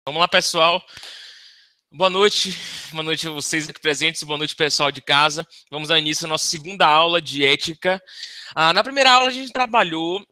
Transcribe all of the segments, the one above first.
Vamos lá, pessoal. Boa noite a vocês aqui presentes, boa noite, pessoal de casa. Vamos dar início à nossa segunda aula de ética. Na primeira aula, a gente trabalhou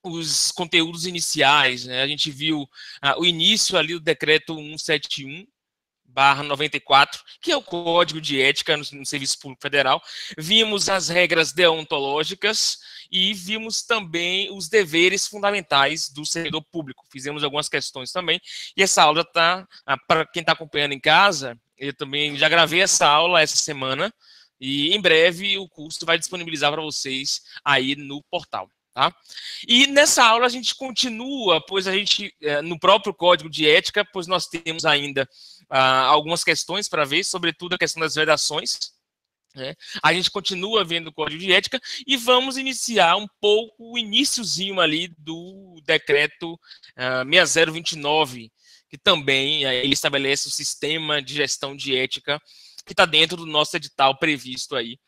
os conteúdos iniciais, né? A gente viu o início ali do decreto 171/94, que é o Código de Ética no Serviço Público Federal. Vimos as regras deontológicas e vimos também os deveres fundamentais do servidor público. Fizemos algumas questões também. E essa aula está, para quem está acompanhando em casa, eu também já gravei essa aula essa semana e em breve o curso vai disponibilizar para vocês aí no portal. Tá? E nessa aula a gente continua, pois a gente, no próprio Código de Ética, pois nós temos ainda algumas questões para ver, sobretudo a questão das vedações. Né? A gente continua vendo o Código de Ética e vamos iniciar um pouco o iniciozinho ali do decreto 6029, que também ele estabelece o sistema de gestão de ética que está dentro do nosso edital previsto aí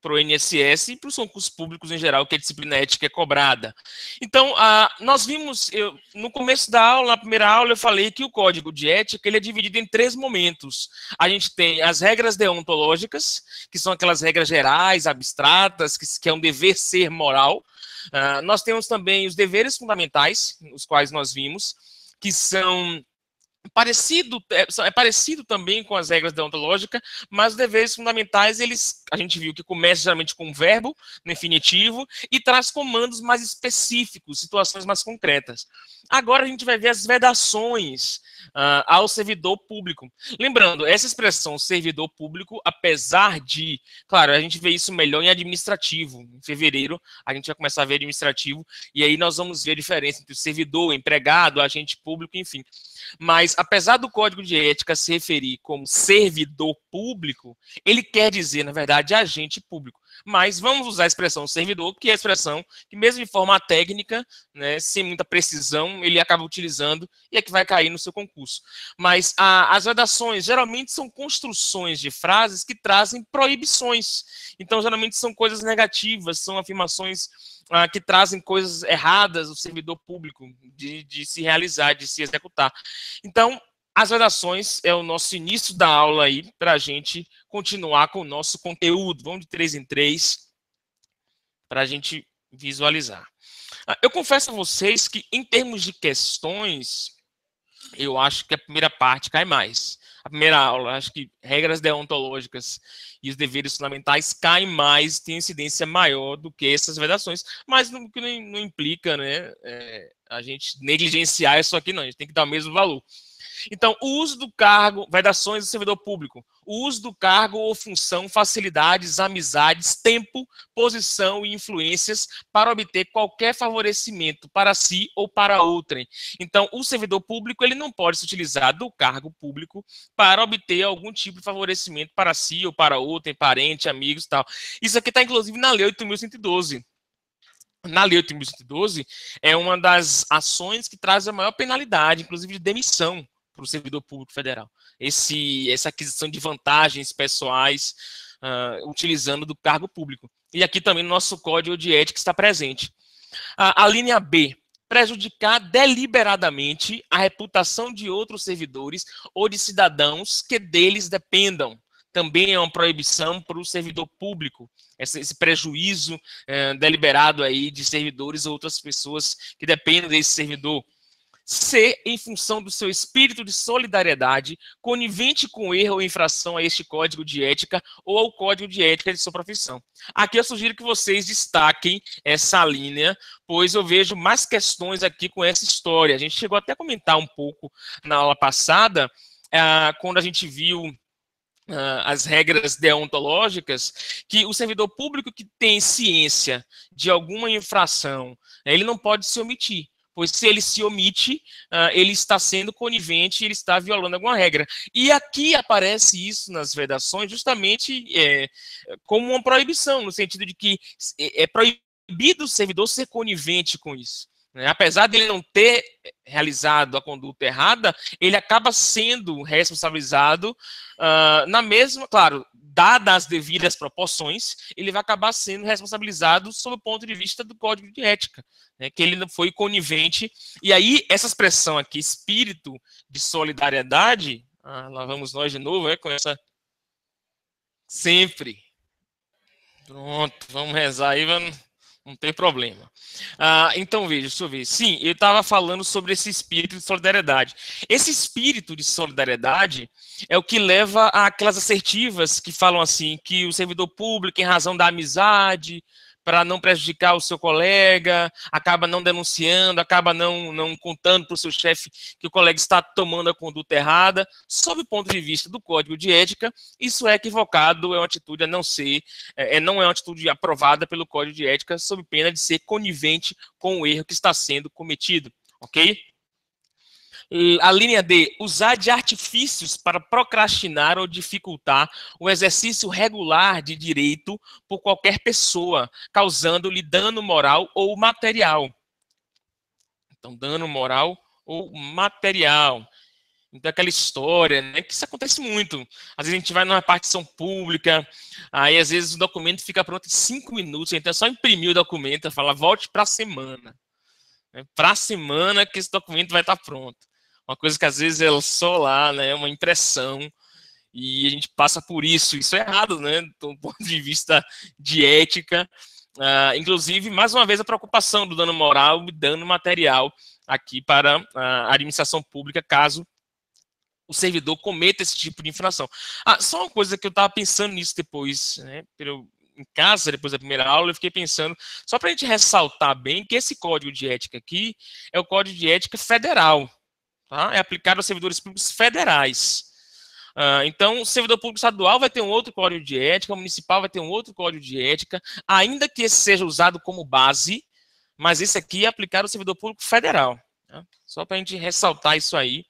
para o INSS e para os concursos públicos em geral, que a disciplina ética é cobrada. Então, nós vimos, no começo da aula, na primeira aula, eu falei que o Código de Ética ele é dividido em 3 momentos. A gente tem as regras deontológicas, que são aquelas regras gerais, abstratas, que é um dever ser moral. Nós temos também os deveres fundamentais, os quais nós vimos, que são é parecido também com as regras deontológicas, mas os deveres fundamentais, a gente viu que começa geralmente com um verbo no infinitivo e traz comandos mais específicos, situações mais concretas. Agora a gente vai ver as vedações ao servidor público. Lembrando, essa expressão servidor público, apesar de, claro, a gente vê isso melhor em administrativo. Em fevereiro a gente vai começar a ver administrativo e aí nós vamos ver a diferença entre o servidor, empregado, agente público, enfim. Mas, apesar do Código de Ética se referir como servidor público, ele quer dizer, na verdade, agente público. Mas vamos usar a expressão servidor, que é a expressão que, mesmo de forma técnica, né, sem muita precisão, ele acaba utilizando e é que vai cair no seu concurso. Mas as vedações, geralmente, são construções de frases que trazem proibições. Então, geralmente, são coisas negativas, são afirmações que trazem coisas erradas do servidor público de se realizar, de se executar. Então, as vedações é o nosso início da aula aí, para a gente continuar com o nosso conteúdo. Vamos de 3 em 3, para a gente visualizar. Eu confesso a vocês que, em termos de questões, eu acho que a primeira parte cai mais. A primeira aula, acho que regras deontológicas e os deveres fundamentais caem mais, tem incidência maior do que essas vedações, mas não implica, né, a gente negligenciar isso aqui, não, a gente tem que dar o mesmo valor. Então, o uso do cargo, vedações do servidor público, o uso do cargo ou função, facilidades, amizades, tempo, posição e influências para obter qualquer favorecimento para si ou para outrem. Então, o servidor público ele não pode se utilizar do cargo público para obter algum tipo de favorecimento para si ou para outrem, parente, amigos e tal. Isso aqui está, inclusive, na Lei 8.112. Na Lei 8.112 é uma das ações que traz a maior penalidade, inclusive de demissão, para o servidor público federal. Essa aquisição de vantagens pessoais utilizando do cargo público. E aqui também no nosso Código de Ética está presente. A linha B, prejudicar deliberadamente a reputação de outros servidores ou de cidadãos que deles dependam. Também é uma proibição para o servidor público, esse prejuízo deliberado aí de servidores ou outras pessoas que dependem desse servidor. C, em função do seu espírito de solidariedade, conivente com erro ou infração a este Código de Ética ou ao Código de Ética de sua profissão. Aqui eu sugiro que vocês destaquem essa linha, pois eu vejo mais questões aqui com essa história. A gente chegou até a comentar um pouco na aula passada, quando a gente viu as regras deontológicas, que o servidor público que tem ciência de alguma infração, ele não pode se omitir. Pois se ele se omite, ele está sendo conivente, ele está violando alguma regra. E aqui aparece isso nas vedações justamente como uma proibição, no sentido de que é proibido o servidor ser conivente com isso. Né? Apesar de ele não ter realizado a conduta errada, ele acaba sendo responsabilizado na mesma, claro, dadas as devidas proporções, ele vai acabar sendo responsabilizado sob o ponto de vista do Código de Ética, né, que ele não foi conivente. E aí, essa expressão aqui, espírito de solidariedade, lá vamos nós de novo, com essa... Sempre. Pronto, vamos rezar aí, não tem problema. Então, veja, deixa eu ver. Sim, eu estava falando sobre esse espírito de solidariedade. Esse espírito de solidariedade é o que leva àquelas assertivas que falam assim, que o servidor público, em razão da amizade, para não prejudicar o seu colega, acaba não denunciando, acaba não contando para o seu chefe que o colega está tomando a conduta errada. Sob o ponto de vista do Código de Ética, isso é equivocado, é uma atitude a não ser, não é uma atitude aprovada pelo Código de Ética, sob pena de ser conivente com o erro que está sendo cometido, ok? A linha D, usar de artifícios para procrastinar ou dificultar o exercício regular de direito por qualquer pessoa, causando-lhe dano moral ou material. Então, dano moral ou material. Então, aquela história, né, que isso acontece muito. Às vezes a gente vai numa partição pública, aí às vezes o documento fica pronto em 5 minutos, então é só imprimir o documento e falar, volte para a semana. Para a semana que esse documento vai estar pronto. Uma coisa que às vezes é só lá, né, uma impressão, e a gente passa por isso. Isso é errado, né, do ponto de vista de ética. Inclusive, mais uma vez, a preocupação do dano moral e dano material aqui para a administração pública, caso o servidor cometa esse tipo de infração. Só uma coisa que eu estava pensando nisso depois, né, em casa, depois da primeira aula, eu fiquei pensando, só para a gente ressaltar bem, que esse código de ética aqui é o código de ética federal. Tá? É aplicado aos servidores públicos federais. Então, o servidor público estadual vai ter um outro código de ética, o municipal vai ter um outro código de ética, ainda que esse seja usado como base, mas esse aqui é aplicado ao servidor público federal. Tá? Só para a gente ressaltar isso aí.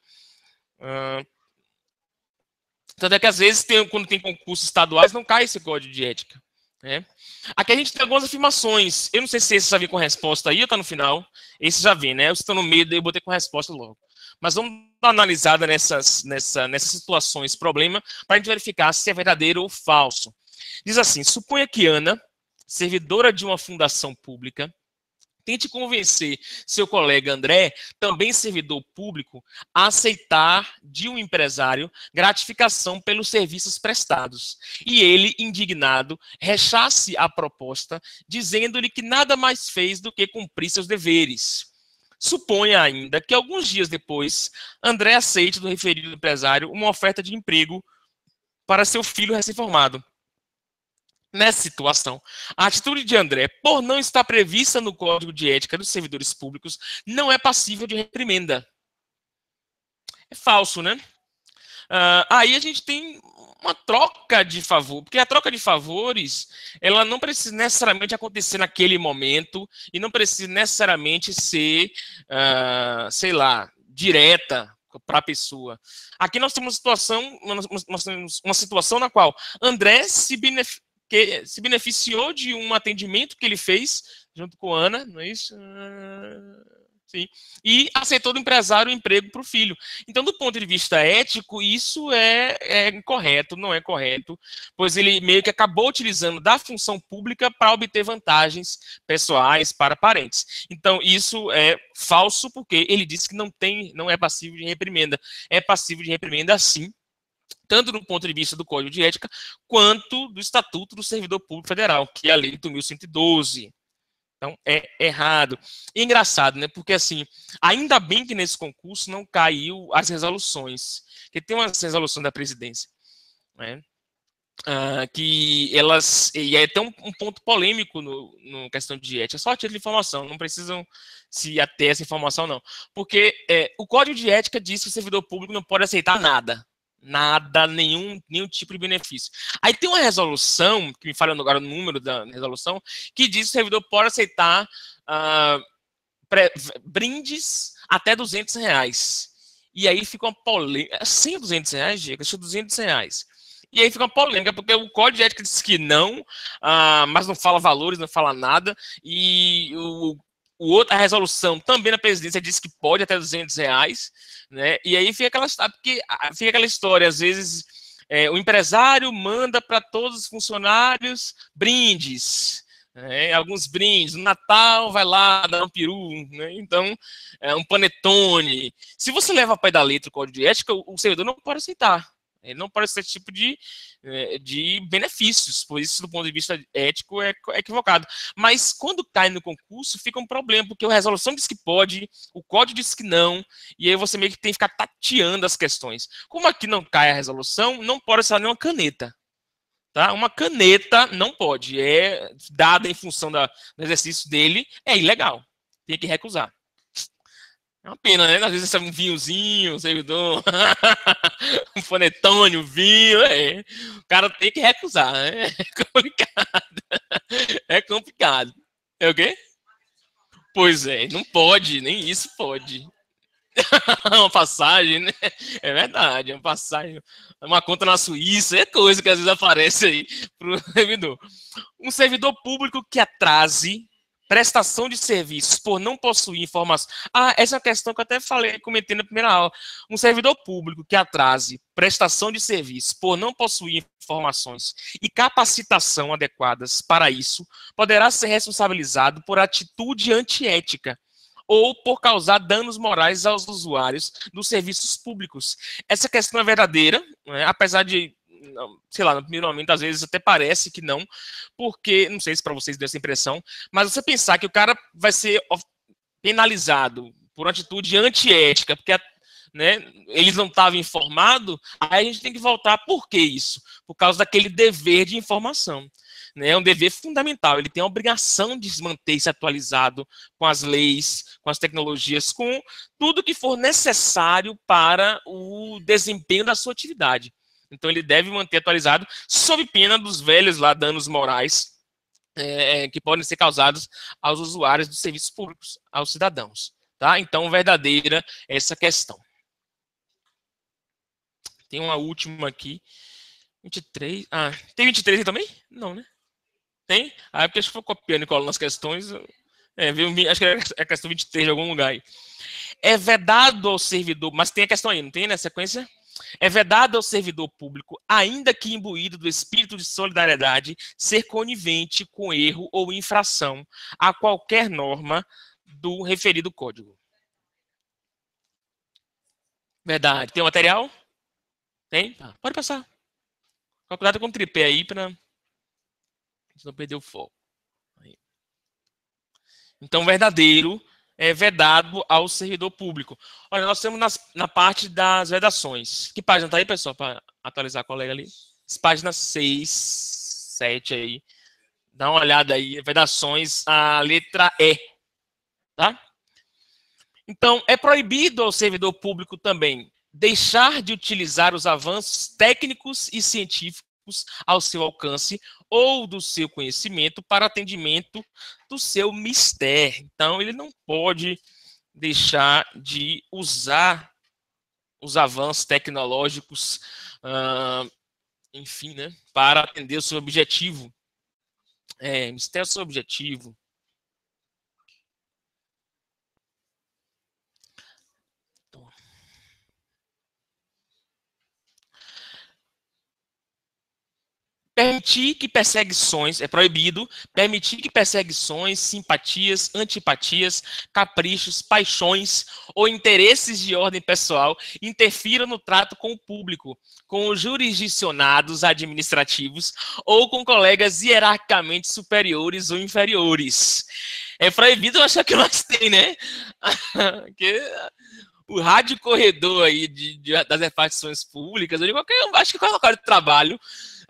Tanto é que, às vezes, quando tem concursos estaduais, não cai esse código de ética. Né? Aqui a gente tem algumas afirmações. Eu não sei se esse já vem com resposta aí ou está no final. Esse já vem, né? Eu estou no meio, eu botei com resposta logo. Mas vamos dar uma analisada nessas situações, problema, para a gente verificar se é verdadeiro ou falso. Diz assim, suponha que Ana, servidora de uma fundação pública, tente convencer seu colega André, também servidor público, a aceitar de um empresário gratificação pelos serviços prestados. E ele, indignado, rechace a proposta, dizendo-lhe que nada mais fez do que cumprir seus deveres. Suponha ainda que alguns dias depois, André aceite do referido empresário uma oferta de emprego para seu filho recém-formado. Nessa situação, a atitude de André, por não estar prevista no Código de Ética dos Servidores Públicos, não é passível de reprimenda. É falso, né? Aí a gente tem uma troca de favor, porque a troca de favores, ela não precisa necessariamente acontecer naquele momento e não precisa necessariamente ser, sei lá, direta para a pessoa. Aqui nós temos uma situação na qual André se beneficiou de um atendimento que ele fez junto com Ana, não é isso? Sim. E aceitou do empresário o emprego para o filho. Então, do ponto de vista ético, isso é incorreto, não é correto, pois ele meio que acabou utilizando da função pública para obter vantagens pessoais para parentes. Então, isso é falso, porque ele disse que não é passível de reprimenda. É passível de reprimenda, sim, tanto do ponto de vista do Código de Ética, quanto do Estatuto do Servidor Público Federal, que é a Lei de 8.112. Então, é errado. E engraçado, né? Porque, assim, ainda bem que nesse concurso não caiu as resoluções. Porque tem umas resoluções da presidência, né? Que elas... E é até um ponto polêmico no questão de ética. Só a título de informação. Não precisam se ater a essa informação, não. Porque o Código de Ética diz que o servidor público não pode aceitar nada. Nada, nenhum tipo de benefício. Aí tem uma resolução, que me fala agora o número da resolução, que diz que o servidor pode aceitar brindes até R$200. E aí fica uma polêmica. Sem R$200, Diego, deixa R$200. E aí fica uma polêmica, porque o Código de Ética diz que não, mas não fala valores, não fala nada, e a resolução também na presidência diz que pode até R$200, né? E aí fica aquela história, às vezes o empresário manda para todos os funcionários brindes, alguns brindes. No Natal vai lá dar um peru, né? Então, um panetone. Se você leva ao pé da letra o código de ética, o servidor não pode aceitar. Ele não pode ser esse tipo de benefícios, por isso, do ponto de vista ético, é equivocado. Mas quando cai no concurso, fica um problema, porque a resolução diz que pode, o código diz que não, e aí você meio que tem que ficar tateando as questões. Como aqui não cai a resolução, não pode ser nenhuma caneta. Tá? Uma caneta não pode, é dada em função do exercício dele, é ilegal, tem que recusar. É uma pena, né? Às vezes é um vinhozinho, um servidor, um panetone, um vinho, o cara tem que recusar, né? É complicado. É complicado. É o quê? Pois é, não pode, nem isso pode. Uma passagem, né? É verdade, uma passagem, uma conta na Suíça, é coisa que às vezes aparece aí pro servidor. Um servidor público que atrase prestação de serviços por não possuir informações. Essa é uma questão que eu até comentei na primeira aula. Um servidor público que atrase prestação de serviços por não possuir informações e capacitação adequadas para isso, poderá ser responsabilizado por atitude antiética ou por causar danos morais aos usuários dos serviços públicos. Essa questão é verdadeira, né? Apesar de, sei lá, no primeiro momento, às vezes até parece que não, porque, não sei se para vocês deu essa impressão, mas você pensar que o cara vai ser penalizado por uma atitude antiética, porque né, eles não estavam informados, aí a gente tem que voltar. Por que isso? Por causa daquele dever de informação. É um dever fundamental, ele tem a obrigação de manter-se atualizado com as leis, com as tecnologias, com tudo que for necessário para o desempenho da sua atividade. Então ele deve manter atualizado, sob pena dos velhos lá danos morais que podem ser causados aos usuários dos serviços públicos, aos cidadãos. Tá? Então, verdadeira essa questão. Tem uma última aqui. 23. Tem 23 aí também? Não, né? Tem? Porque acho que foi copiando e colando as questões. Acho que é a questão 23 de algum lugar aí. É vedado ao servidor, mas tem a questão aí, não tem na sequência? É vedado ao servidor público, ainda que imbuído do espírito de solidariedade, ser conivente com erro ou infração a qualquer norma do referido código. Verdade. Tem o material? Tem? Pode passar. Cuidado com o tripé aí para não perder o foco. Então, verdadeiro é vedado ao servidor público. Olha, nós temos na parte das vedações. Que página está aí, pessoal, para atualizar a colega ali? Página 6, 7 aí. Dá uma olhada aí, vedações, a letra E. Tá? Então, é proibido ao servidor público também deixar de utilizar os avanços técnicos e científicos ao seu alcance ou do seu conhecimento para atendimento do seu mistério. Então, ele não pode deixar de usar os avanços tecnológicos, enfim, né, para atender o seu objetivo. Mistério é o seu objetivo. Permitir que perseguições, é proibido, permitir que perseguições, simpatias, antipatias, caprichos, paixões ou interesses de ordem pessoal interfiram no trato com o público, com os jurisdicionados administrativos ou com colegas hierarquicamente superiores ou inferiores. É proibido, eu acho que mais tem, né? Porque o rádio corredor aí das repartições públicas, acho que qualquer local de trabalho,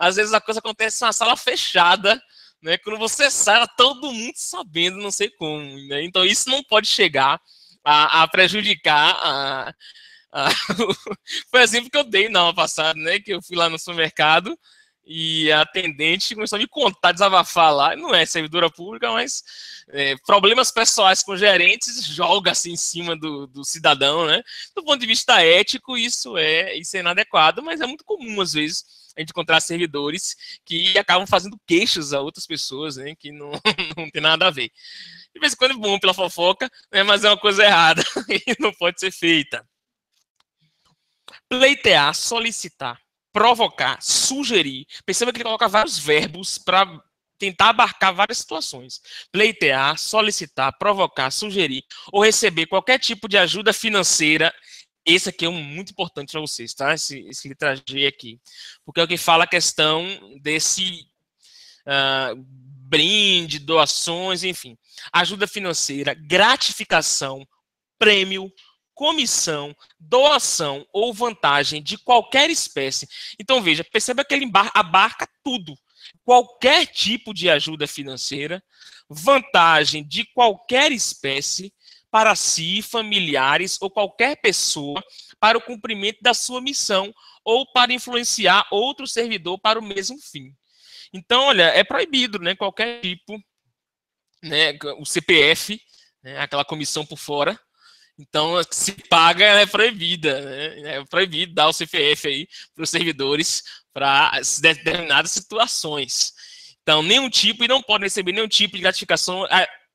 às vezes a coisa acontece numa sala fechada, né? Quando você sai, todo mundo sabendo, não sei como, né? Então isso não pode chegar a prejudicar Foi exemplo que eu dei na aula passada, né? Que eu fui lá no supermercado e a atendente começou a me contar, desabafar lá. Não é servidora pública, mas problemas pessoais com gerentes joga assim em cima do cidadão, né? Do ponto de vista ético, isso é inadequado, mas é muito comum às vezes a gente encontrar servidores que acabam fazendo queixas a outras pessoas, né? Que não, não tem nada a ver. De vez em quando é bom pela fofoca, né, mas é uma coisa errada e não pode ser feita. Pleitear, solicitar, provocar, sugerir. Perceba que ele coloca vários verbos para tentar abarcar várias situações. Pleitear, solicitar, provocar, sugerir ou receber qualquer tipo de ajuda financeira. Esse aqui é um muito importante para vocês, tá? Esse letra G aqui. Porque é o que fala a questão desse brinde, doações, enfim. Ajuda financeira, gratificação, prêmio, comissão, doação ou vantagem de qualquer espécie. Então, veja, perceba que ele abarca tudo. Qualquer tipo de ajuda financeira, vantagem de qualquer espécie para si, familiares ou qualquer pessoa para o cumprimento da sua missão ou para influenciar outro servidor para o mesmo fim. Então, olha, é proibido, né? Qualquer tipo, né? O CPF, né, aquela comissão por fora. Então, se paga, ela é proibida, né? É proibido dar o CPF aí para os servidores para determinadas situações. Então, nenhum tipo, e não podem receber nenhum tipo de gratificação.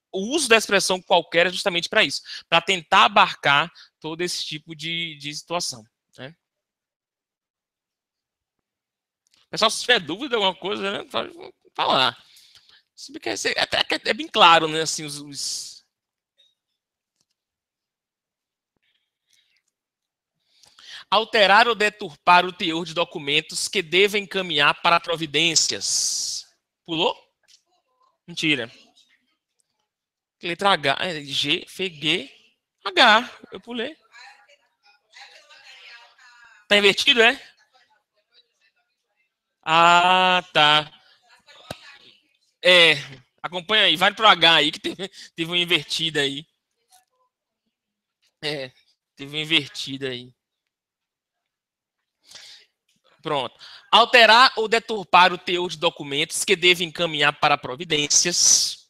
O uso da expressão qualquer é justamente para isso, para tentar abarcar todo esse tipo de situação. Né? Pessoal, se tiver dúvida, alguma coisa, né, pode falar. Até que é bem claro, né? Assim, Alterar ou deturpar o teor de documentos que devem encaminhar para providências. Pulou? Mentira. Letra H. G, F, G, H. Eu pulei. Tá invertido, é? Ah, tá. É. Acompanha aí. Vai pro H aí, que teve uma invertida aí. É. Teve uma invertida aí. Pronto. Alterar ou deturpar o teor de documentos que devem encaminhar para providências.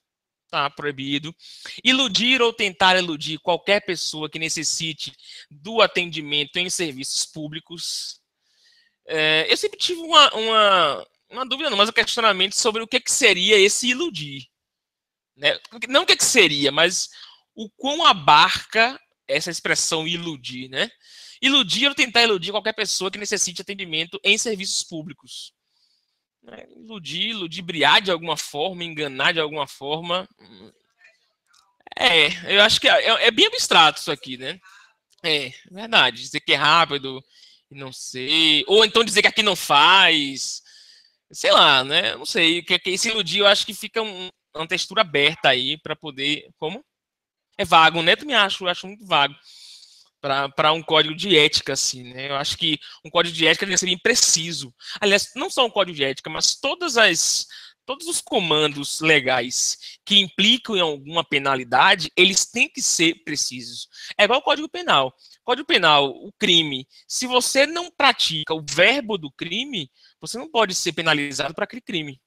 Tá proibido. Iludir ou tentar iludir qualquer pessoa que necessite do atendimento em serviços públicos. Eu sempre tive uma dúvida, não, mas um questionamento sobre o que seria esse iludir. Né? Não o que seria, mas o quão abarca essa expressão iludir, né? Iludir ou tentar iludir qualquer pessoa que necessite atendimento em serviços públicos. Iludir, ludibriar de alguma forma, enganar de alguma forma. Eu acho que é bem abstrato isso aqui, né? Verdade. Dizer que é rápido, não sei. Ou então dizer que aqui não faz. Sei lá, né? Não sei. Que esse iludir eu acho que fica uma textura aberta aí para poder. Como? É vago, né? Eu acho muito vago para um código de ética, assim, né? Eu acho que um código de ética deve ser bem preciso. Aliás, não só um código de ética, mas todos os comandos legais que implicam em alguma penalidade, eles têm que ser precisos. É igual o Código Penal. Código Penal, o crime, se você não pratica o verbo do crime, você não pode ser penalizado por aquele crime.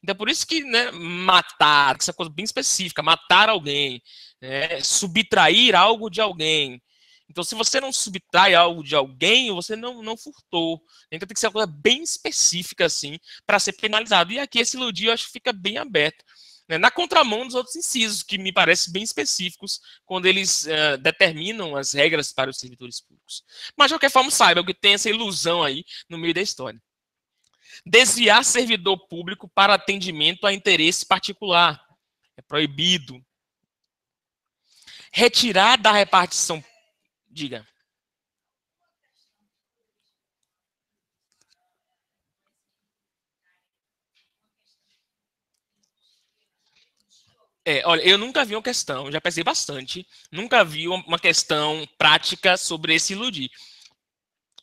Então, por isso que, né, matar, essa coisa bem específica, matar alguém, né, subtrair algo de alguém. Então, se você não subtrai algo de alguém, você não furtou. Então, tem que ser uma coisa bem específica, assim, para ser penalizado. E aqui, esse iludir, eu acho que fica bem aberto. Né, na contramão dos outros incisos, que me parecem bem específicos, quando eles determinam as regras para os servidores públicos. Mas, de qualquer forma, saiba que tem essa ilusão aí no meio da história. Desviar servidor público para atendimento a interesse particular. É proibido. Retirar da repartição. Diga. Olha, eu nunca vi uma questão, já pensei bastante, nunca vi uma questão prática sobre esse iludir.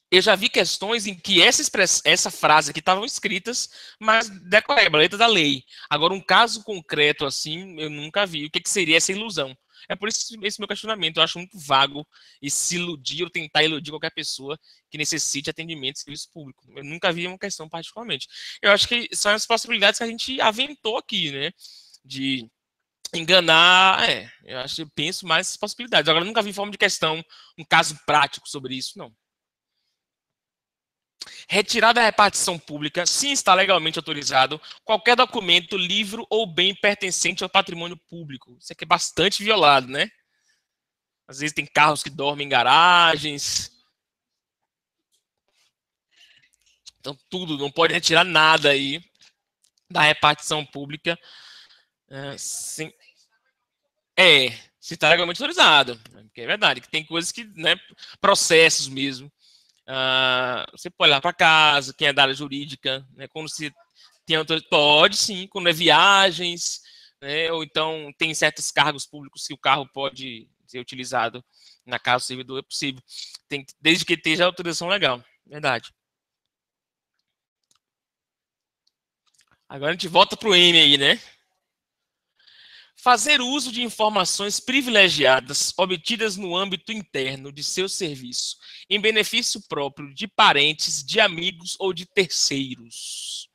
Eu já vi questões em que essa frase aqui estavam escritas, mas decoreba, letra da lei. Agora, um caso concreto assim, eu nunca vi. O que seria essa ilusão? É por isso esse meu questionamento. Eu acho muito vago esse iludir ou tentar iludir qualquer pessoa que necessite atendimento de serviço público. Eu nunca vi uma questão particularmente. Eu acho que são as possibilidades que a gente aventou aqui, né? De enganar, eu penso mais nessas possibilidades. Agora, eu nunca vi forma de questão, um caso prático sobre isso, não. Retirar da repartição pública, se está legalmente autorizado, qualquer documento, livro ou bem pertencente ao patrimônio público. Isso aqui é bastante violado, né? Às vezes tem carros que dormem em garagens. Então, tudo, não pode retirar nada aí da repartição pública. Sim. Se está legalmente autorizado. Porque é verdade, que tem coisas que, né, processos mesmo. Você pode ir lá para casa, quem é da área jurídica, né, quando se tem pode sim, quando é viagens, né, ou então tem certos cargos públicos que o carro pode ser utilizado na casa do servidor, é possível. Desde que esteja a autorização legal. Verdade. Agora a gente volta para o M aí, né? Fazer uso de informações privilegiadas obtidas no âmbito interno de seu serviço, em benefício próprio de parentes, de amigos ou de terceiros.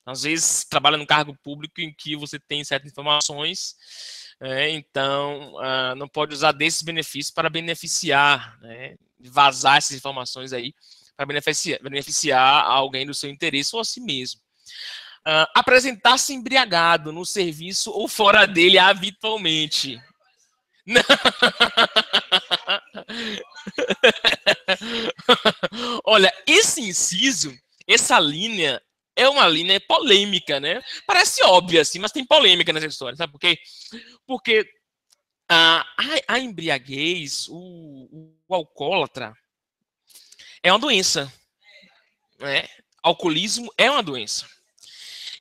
Às vezes, trabalha num cargo público em que você tem certas informações, então não pode usar desses benefícios para beneficiar, né, vazar essas informações aí, para beneficiar alguém do seu interesse ou a si mesmo. Apresentar-se embriagado no serviço ou fora dele habitualmente. Olha, esse inciso, essa linha, é uma linha polêmica, né? Parece óbvia, assim, mas tem polêmica nessa história, sabe por quê? Porque a embriaguez, o alcoólatra, é uma doença, né? Alcoolismo é uma doença.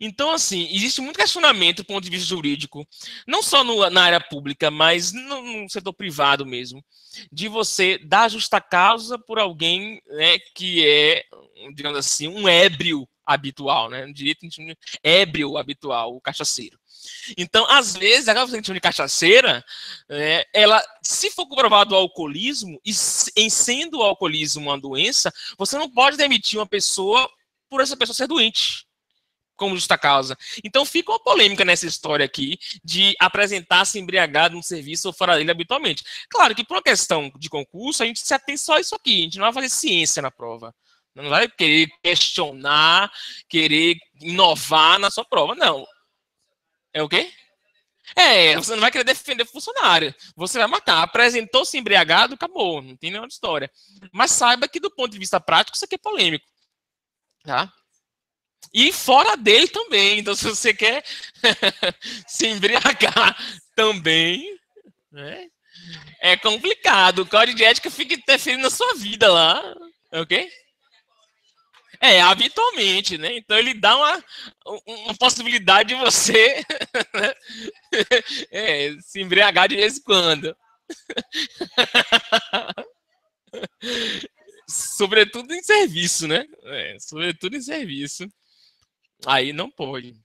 Então, assim, existe muito questionamento do ponto de vista jurídico, não só na área pública, mas no setor privado mesmo, de você dar justa causa por alguém, né, que é, digamos assim, um ébrio habitual, né? Direito ébrio habitual, o cachaceiro. Então, às vezes, aquela pessoa de cachaceira, ela, se for comprovado o alcoolismo, e em sendo o alcoolismo uma doença, você não pode demitir uma pessoa por essa pessoa ser doente como justa causa. Então fica uma polêmica nessa história aqui de apresentar-se embriagado no serviço ou fora dele habitualmente. Claro que por uma questão de concurso, a gente se atém só a isso aqui, a gente não vai fazer ciência na prova. Não vai querer questionar, querer inovar na sua prova, não. É o quê? Você não vai querer defender o funcionário. Você vai marcar, apresentou-se embriagado, acabou, não tem nenhuma história. Mas saiba que do ponto de vista prático, isso aqui é polêmico. Tá? E fora dele também. Então, se você quer se embriagar também, né, é complicado. O código de ética fica interferindo na sua vida lá. Ok? Habitualmente, né? Então ele dá uma possibilidade de você se embriagar de vez em quando. Sobretudo em serviço, né? Sobretudo em serviço. Aí não pode.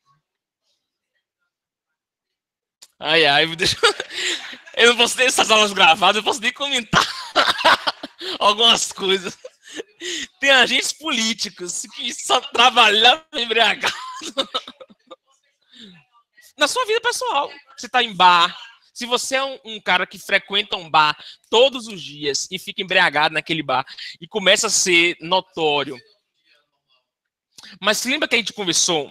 Ai, eu não posso ter essas aulas gravadas, eu posso nem comentar algumas coisas. Tem agentes políticos que só trabalham embriagado. Na sua vida pessoal, você tá em bar. Se você é um cara que frequenta um bar todos os dias e fica embriagado naquele bar e começa a ser notório. Mas se lembra que a gente conversou?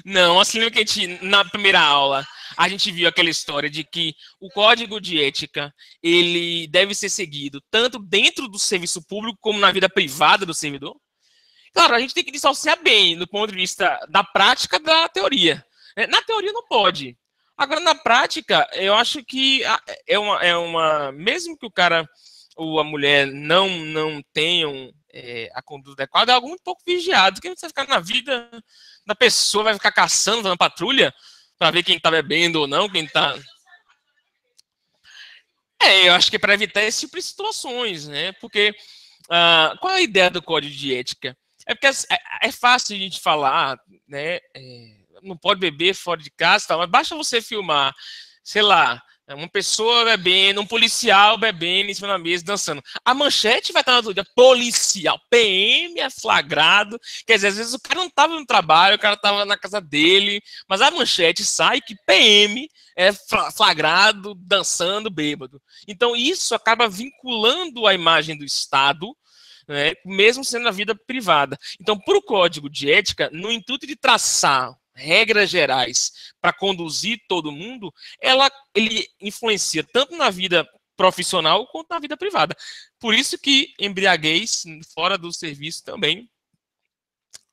Não, assim, lembra que a gente, na primeira aula, a gente viu aquela história de que o código de ética, ele deve ser seguido tanto dentro do serviço público como na vida privada do servidor? Claro, a gente tem que dissociar bem do ponto de vista da prática da teoria. Na teoria não pode. Agora, na prática, eu acho que mesmo que o cara ou a mulher não tenham a conduta adequada, é algo muito pouco vigiado. Porque você vai ficar na vida da pessoa, vai ficar caçando na patrulha para ver quem está bebendo ou não, quem está... eu acho que é para evitar esse tipo de situações, né? Porque qual é a ideia do código de ética? É porque é fácil a gente falar, né? Não pode beber fora de casa, mas basta você filmar, sei lá, uma pessoa bebendo, um policial bebendo em cima da mesa, dançando. A manchete vai estar na outro dia, policial, PM é flagrado. Quer dizer, às vezes o cara não estava no trabalho, o cara estava na casa dele, mas a manchete sai que PM é flagrado, dançando, bêbado. Então isso acaba vinculando a imagem do Estado, né, mesmo sendo na vida privada. Então, para o código de ética, no intuito de traçar regras gerais para conduzir todo mundo, ele influencia tanto na vida profissional quanto na vida privada. Por isso que embriaguez fora do serviço também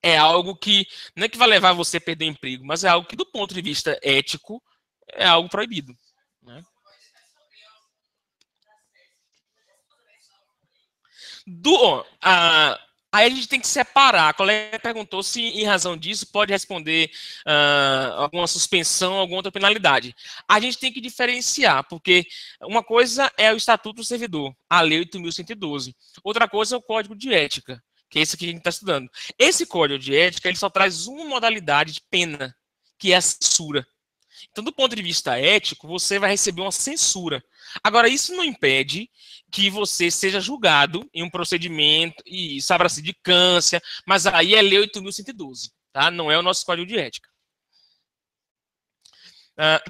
é algo que não é que vai levar você a perder o emprego, mas é algo que, do ponto de vista ético, é algo proibido, né? Aí a gente tem que separar. A colega perguntou se, em razão disso, pode responder alguma suspensão, alguma outra penalidade. A gente tem que diferenciar, porque uma coisa é o Estatuto do Servidor, a Lei 8.112. Outra coisa é o Código de Ética, que é esse que a gente está estudando. Esse Código de Ética ele só traz uma modalidade de pena, que é a censura. Então, do ponto de vista ético, você vai receber uma censura. Agora, isso não impede que você seja julgado em um procedimento, e sabe assim, de câncer, mas aí é Lei 8.112, tá? Não é o nosso Código de Ética.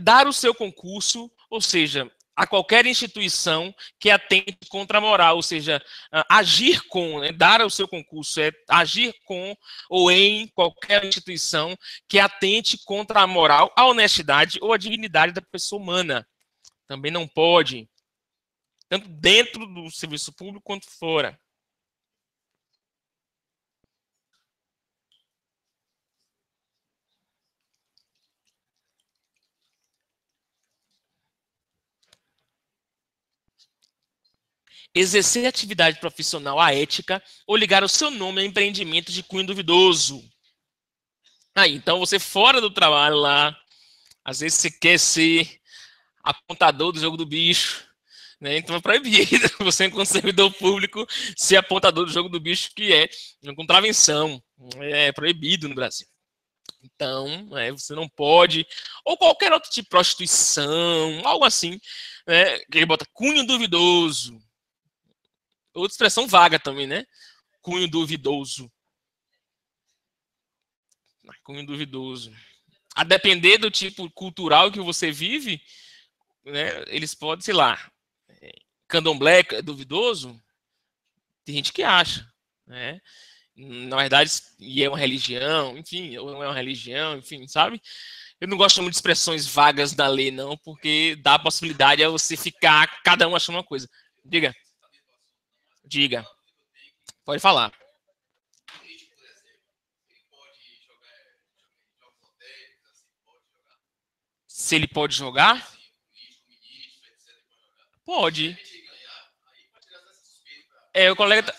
Dar o seu concurso, ou seja, a qualquer instituição que atente contra a moral, ou seja, agir com, né, dar o seu concurso é agir com ou em qualquer instituição que atente contra a moral, a honestidade ou a dignidade da pessoa humana. Também não pode, tanto dentro do serviço público quanto fora. Exercer atividade profissional aética ou ligar o seu nome a empreendimento de cunho duvidoso. Aí, então você fora do trabalho lá, às vezes você quer ser apontador do jogo do bicho, né? Então é proibido você, enquanto servidor público, ser apontador do jogo do bicho, que é contravenção. É proibido no Brasil. Então, você não pode, ou qualquer outro tipo de prostituição, algo assim, né? Que ele bota cunho duvidoso. Outra expressão vaga também, né? Cunho duvidoso. Cunho duvidoso. A depender do tipo cultural que você vive, né, eles podem, sei lá, candomblé é duvidoso, tem gente que acha, né? Na verdade, e é uma religião, enfim, ou não é uma religião, enfim, sabe? Eu não gosto muito de expressões vagas da lei, não, porque dá a possibilidade a você ficar, cada um achando uma coisa. Diga. Diga. Pode falar. Se ele pode jogar? Pode. O colega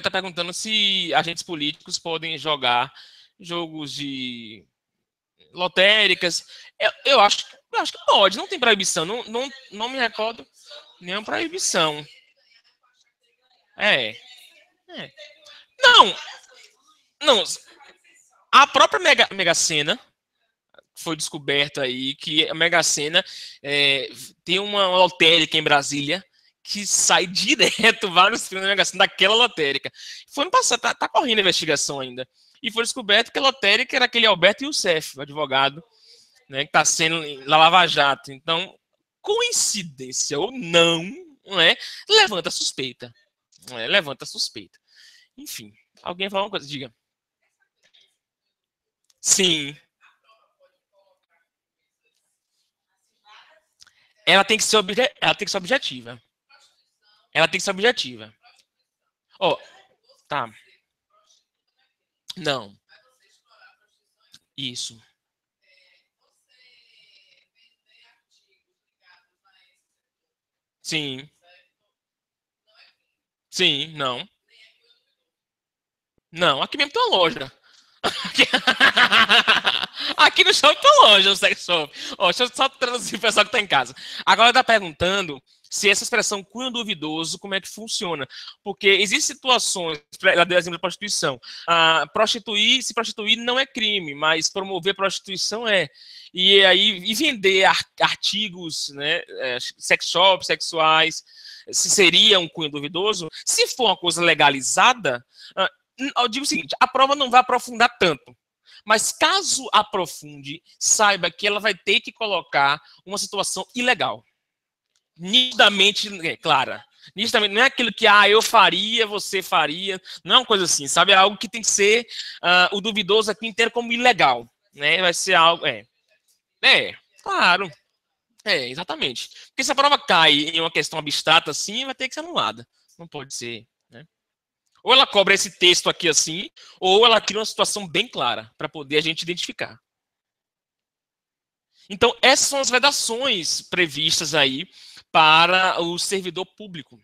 tá perguntando se agentes políticos podem jogar jogos de lotéricas. Eu acho que pode, não tem proibição. Não me recordo nenhuma proibição. É. É. Não, não. A própria Mega Sena foi descoberto aí que a Mega Sena tem uma lotérica em Brasília que sai direto vários filmes da Mega Sena daquela lotérica. Foi ano passado, tá correndo a investigação ainda. E foi descoberto que a lotérica era aquele Alberto Youssef, o advogado, né, que está sendo na Lava Jato. Então, coincidência ou não, né, levanta suspeita. Levanta suspeita. Enfim, alguém falar uma coisa? Diga. Sim. Ela tem que ser, ela tem que ser objetiva. Ela tem que ser objetiva. Ó, oh, tá. Não. Isso. Sim. Sim, não. Não, aqui mesmo tem uma loja. Aqui no shopping tem uma loja, o sex shop. Ó, deixa eu só traduzir o pessoal que tá em casa. Agora tá perguntando se essa expressão cunho duvidoso, como é que funciona. Porque existem situações, ela deu exemplo de prostituição. Se prostituir não é crime, mas promover prostituição é. E aí, e vender artigos, né, sex shops, sexuais, se seria um cunho duvidoso. Se for uma coisa legalizada, eu digo o seguinte, a prova não vai aprofundar tanto. Mas caso aprofunde, saiba que ela vai ter que colocar uma situação ilegal. Nitidamente clara. Nitidamente, não é aquilo que eu faria, você faria. Não é uma coisa assim, sabe? É algo que tem que ser o duvidoso aqui inteiro como ilegal. Né? Vai ser algo. Claro. Exatamente. Porque se a prova cai em uma questão abstrata assim, vai ter que ser anulada. Não pode ser, né? Ou ela cobra esse texto aqui assim, ou ela cria uma situação bem clara para poder a gente identificar. Então, essas são as vedações previstas aí para o servidor público.